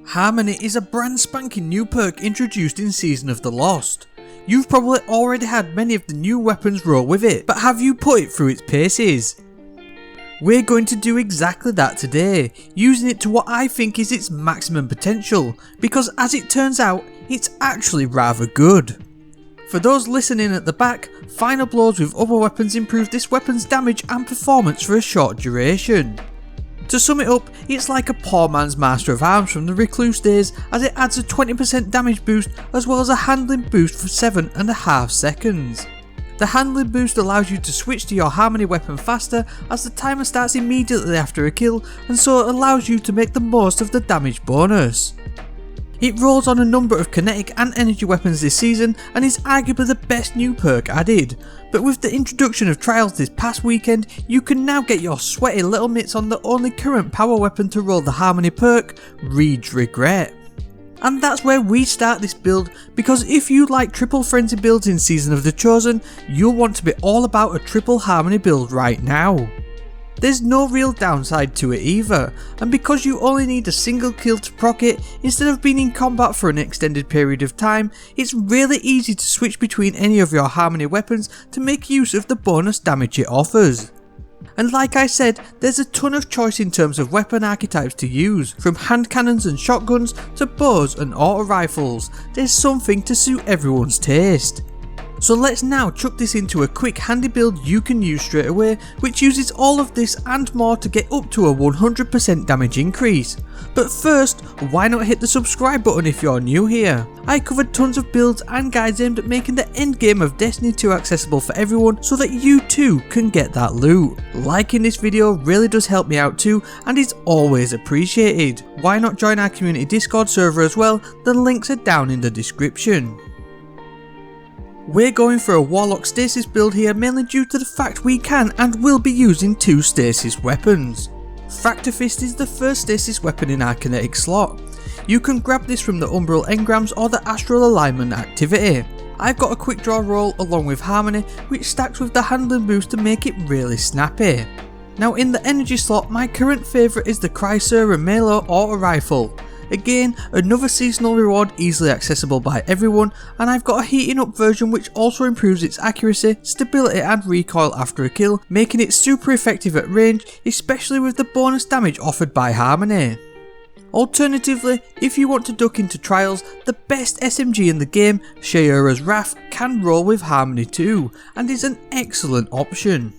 Harmony is a brand spanking new perk introduced in Season of the Lost. You've probably already had many of the new weapons roll with it, but have you put it through its paces? We're going to do exactly that today, using it to what I think is its maximum potential, because as it turns out, it's actually rather good. For those listening at the back, final blows with other weapons improve this weapon's damage and performance for a short duration. To sum it up, it's like a poor man's Master of Arms from the Recluse days, as it adds a 20% damage boost as well as a handling boost for 7.5 seconds. The handling boost allows you to switch to your Harmony weapon faster, as the timer starts immediately after a kill, and so it allows you to make the most of the damage bonus. It rolls on a number of kinetic and energy weapons this season and is arguably the best new perk added, but with the introduction of Trials this past weekend, you can now get your sweaty little mitts on the only current power weapon to roll the Harmony perk, Reed's Regret. And that's where we start this build, because if you like triple frenzy builds in Season of the Chosen, you'll want to be all about a triple Harmony build right now. There's no real downside to it either, and because you only need a single kill to proc it, instead of being in combat for an extended period of time, it's really easy to switch between any of your Harmony weapons to make use of the bonus damage it offers. And like I said, there's a ton of choice in terms of weapon archetypes to use, from hand cannons and shotguns to bows and auto rifles. There's something to suit everyone's taste. So let's now chuck this into a quick handy build you can use straight away, which uses all of this and more to get up to a 100% damage increase. But first, why not hit the subscribe button if you're new here? I covered tons of builds and guides aimed at making the endgame of Destiny 2 accessible for everyone so that you too can get that loot. Liking this video really does help me out too, and is always appreciated. Why not join our community Discord server as well? The links are down in the description. We're going for a Warlock Stasis build here, mainly due to the fact we can and will be using two Stasis weapons. Fracture Fist is the first Stasis weapon in our kinetic slot. You can grab this from the Umbral Engrams or the Astral Alignment activity. I've got a quick draw roll along with Harmony, which stacks with the handling boost to make it really snappy. Now in the energy slot, my current favourite is the Chrysera Melo Auto Rifle. Again, another seasonal reward easily accessible by everyone, and I've got a heating up version which also improves its accuracy, stability and recoil after a kill, making it super effective at range, especially with the bonus damage offered by Harmony. Alternatively, if you want to duck into Trials, the best SMG in the game, Shayura's Wrath, can roll with Harmony too, and is an excellent option.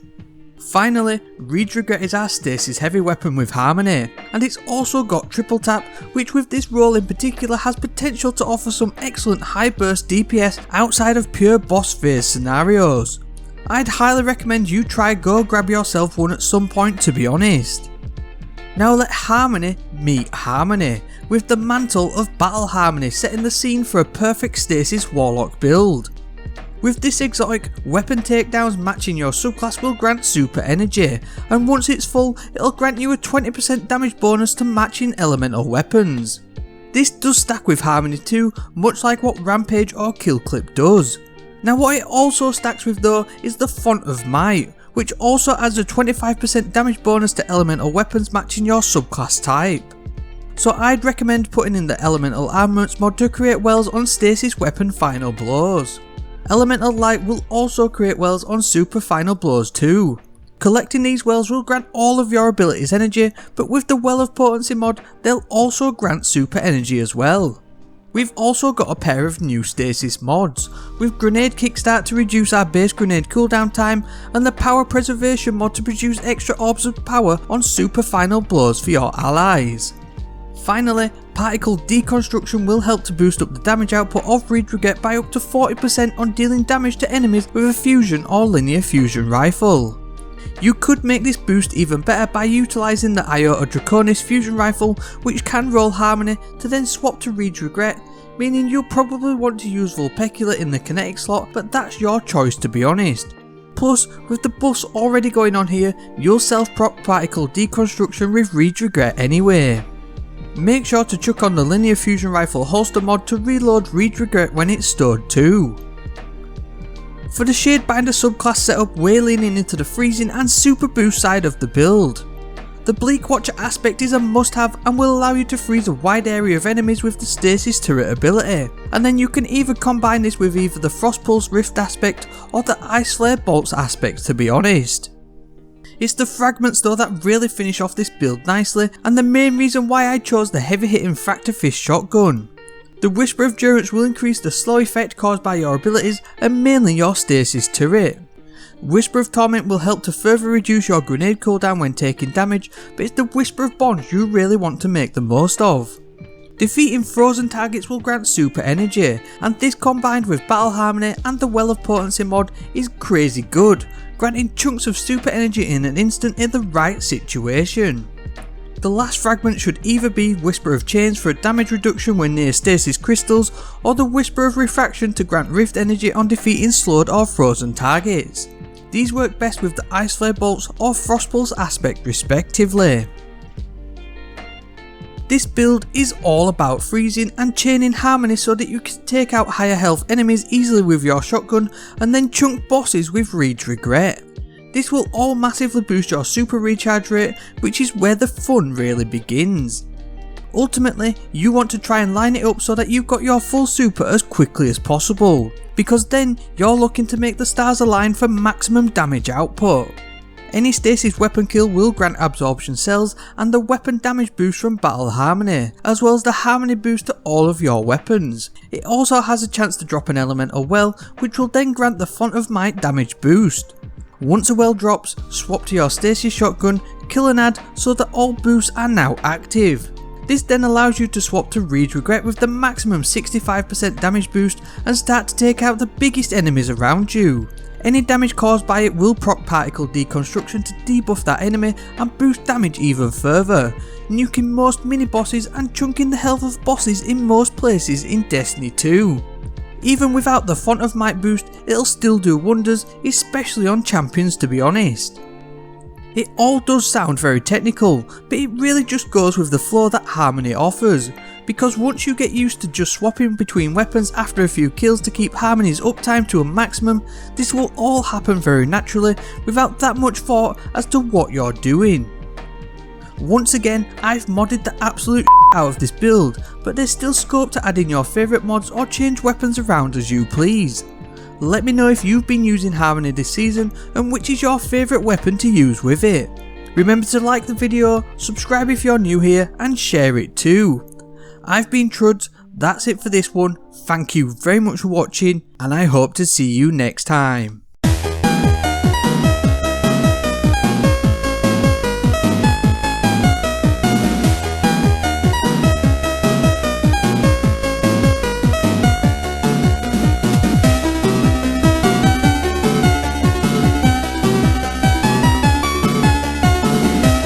Finally, Reed's Regret is our Stasis heavy weapon with Harmony, and it's also got triple tap, which with this role in particular has potential to offer some excellent high burst DPS outside of pure boss phase scenarios. I'd highly recommend you try go grab yourself one at some point, to be honest. Now let Harmony meet Harmony, with the mantle of Battle Harmony setting the scene for a perfect Stasis Warlock build. With this exotic, weapon takedowns matching your subclass will grant super energy, and once it's full, it'll grant you a 20% damage bonus to matching elemental weapons. This does stack with Harmony too, much like what Rampage or Kill Clip does. Now what it also stacks with though is the Font of Might, which also adds a 25% damage bonus to elemental weapons matching your subclass type. So I'd recommend putting in the Elemental Armaments mod to create wells on Stasis weapon final blows. Elemental Light will also create wells on super final blows too. Collecting these wells will grant all of your abilities energy, but with the Well of Potency mod, they'll also grant super energy as well. We've also got a pair of new Stasis mods, with Grenade Kickstart to reduce our base grenade cooldown time, and the Power Preservation mod to produce extra orbs of power on super final blows for your allies. Finally, Particle Deconstruction will help to boost up the damage output of Reed's Regret by up to 40% on dealing damage to enemies with a fusion or linear fusion rifle. You could make this boost even better by utilising the Iota Draconis fusion rifle, which can roll Harmony to then swap to Reed's Regret, meaning you'll probably want to use Vulpecula in the kinetic slot, but that's your choice, to be honest. Plus, with the buffs already going on here, you'll self-proc Particle Deconstruction with Reed's Regret anyway. Make sure to chuck on the Linear Fusion Rifle holster mod to reload Reed's Regret when it's stored too. For the Shadebinder subclass setup, we're leaning into the freezing and super boost side of the build. The The Bleak Watcher aspect is a must have and will allow you to freeze a wide area of enemies with the Stasis turret ability, and then you can either combine this with either the Frostpulse Rift aspect or the Ice Flare Bolts aspect, to be honest. It's the fragments though that really finish off this build nicely, and the main reason why I chose the heavy hitting Fractor Fist shotgun. The Whisper of Durance will increase the slow effect caused by your abilities and mainly your Stasis turret. Whisper of Torment will help to further reduce your grenade cooldown when taking damage, but it's the Whisper of Bonds you really want to make the most of. Defeating frozen targets will grant super energy, and this combined with Battle Harmony and the Well of Potency mod is crazy good, granting chunks of super energy in an instant in the right situation. The last fragment should either be Whisper of Chains for a damage reduction when near stasis crystals, or the Whisper of Refraction to grant rift energy on defeating slowed or frozen targets. These work best with the Ice Flare Bolts or Frostpulse aspect respectively. This build is all about freezing and chaining Harmony so that you can take out higher health enemies easily with your shotgun and then chunk bosses with Reed's Regret. This will all massively boost your super recharge rate, which is where the fun really begins. Ultimately, you want to try and line it up so that you've got your full super as quickly as possible, because then you're looking to make the stars align for maximum damage output. Any stasis weapon kill will grant absorption cells and the weapon damage boost from Battle Harmony, as well as the Harmony boost to all of your weapons. It also has a chance to drop an elemental well, which will then grant the Font of Might damage boost. Once a well drops, swap to your Stasis shotgun, kill an ad so that all boosts are now active. This then allows you to swap to Reed's Regret with the maximum 65% damage boost and start to take out the biggest enemies around you. Any damage caused by it will proc particle deconstruction to debuff that enemy and boost damage even further, nuking most mini bosses and chunking the health of bosses in most places in Destiny 2. Even without the Font of Might boost, it'll still do wonders, especially on champions, to be honest. It all does sound very technical, but it really just goes with the flow that Harmony offers, because once you get used to just swapping between weapons after a few kills to keep Harmony's uptime to a maximum, this will all happen very naturally without that much thought as to what you're doing. Once again, I've modded the absolute out of this build, but there's still scope to add in your favourite mods or change weapons around as you please. Let me know if you've been using Harmony this season and which is your favourite weapon to use with it. Remember to like the video, subscribe if you're new here and share it too. I've been Truds, that's it for this one, thank you very much for watching and I hope to see you next time.